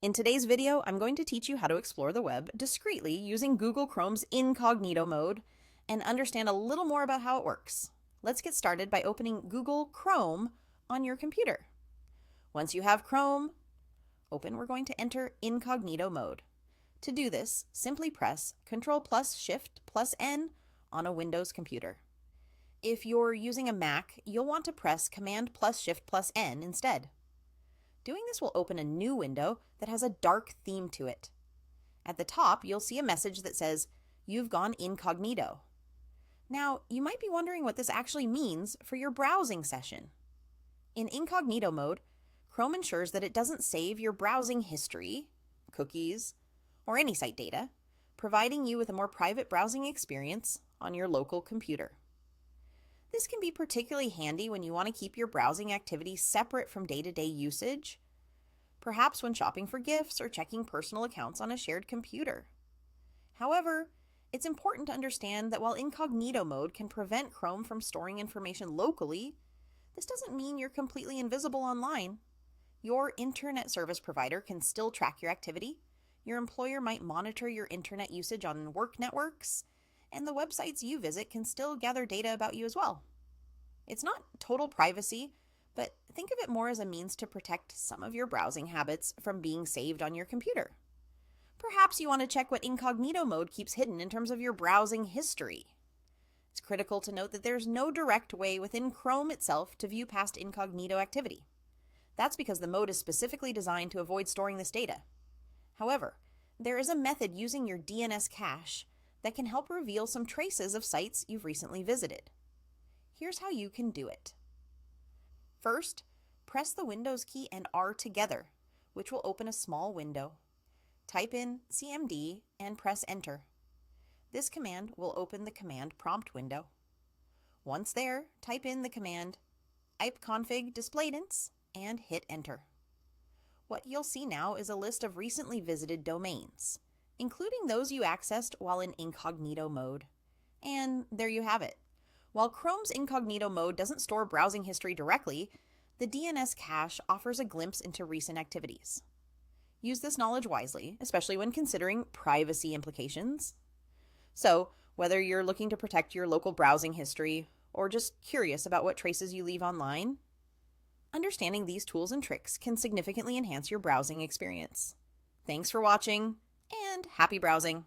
In today's video, I'm going to teach you how to explore the web discreetly using Google Chrome's Incognito mode and understand a little more about how it works. Let's get started by opening Google Chrome on your computer. Once you have Chrome open, we're going to enter Incognito mode. To do this, simply press Ctrl plus Shift plus N on a Windows computer. If you're using a Mac, you'll want to press Command plus Shift plus N instead. Doing this will open a new window that has a dark theme to it. At the top, you'll see a message that says, "You've gone incognito." Now, you might be wondering what this actually means for your browsing session. In incognito mode, Chrome ensures that it doesn't save your browsing history, cookies, or any site data, providing you with a more private browsing experience on your local computer. This can be particularly handy when you want to keep your browsing activity separate from day-to-day usage, perhaps when shopping for gifts or checking personal accounts on a shared computer. However, it's important to understand that while incognito mode can prevent Chrome from storing information locally, this doesn't mean you're completely invisible online. Your internet service provider can still track your activity, your employer might monitor your internet usage on work networks, and the websites you visit can still gather data about you as well. It's not total privacy, but think of it more as a means to protect some of your browsing habits from being saved on your computer. Perhaps you want to check what incognito mode keeps hidden in terms of your browsing history. It's critical to note that there's no direct way within Chrome itself to view past incognito activity. That's because the mode is specifically designed to avoid storing this data. However, there is a method using your DNS cache that can help reveal some traces of sites you've recently visited. Here's how you can do it. First, press the Windows key and R together, which will open a small window. Type in CMD and press Enter. This command will open the command prompt window. Once there, type in the command ipconfig displayedance and hit Enter. What you'll see now is a list of recently visited domains, including those you accessed while in incognito mode. And there you have it. While Chrome's incognito mode doesn't store browsing history directly, the DNS cache offers a glimpse into recent activities. Use this knowledge wisely, especially when considering privacy implications. So, whether you're looking to protect your local browsing history or just curious about what traces you leave online, understanding these tools and tricks can significantly enhance your browsing experience. Thanks for watching, and happy browsing!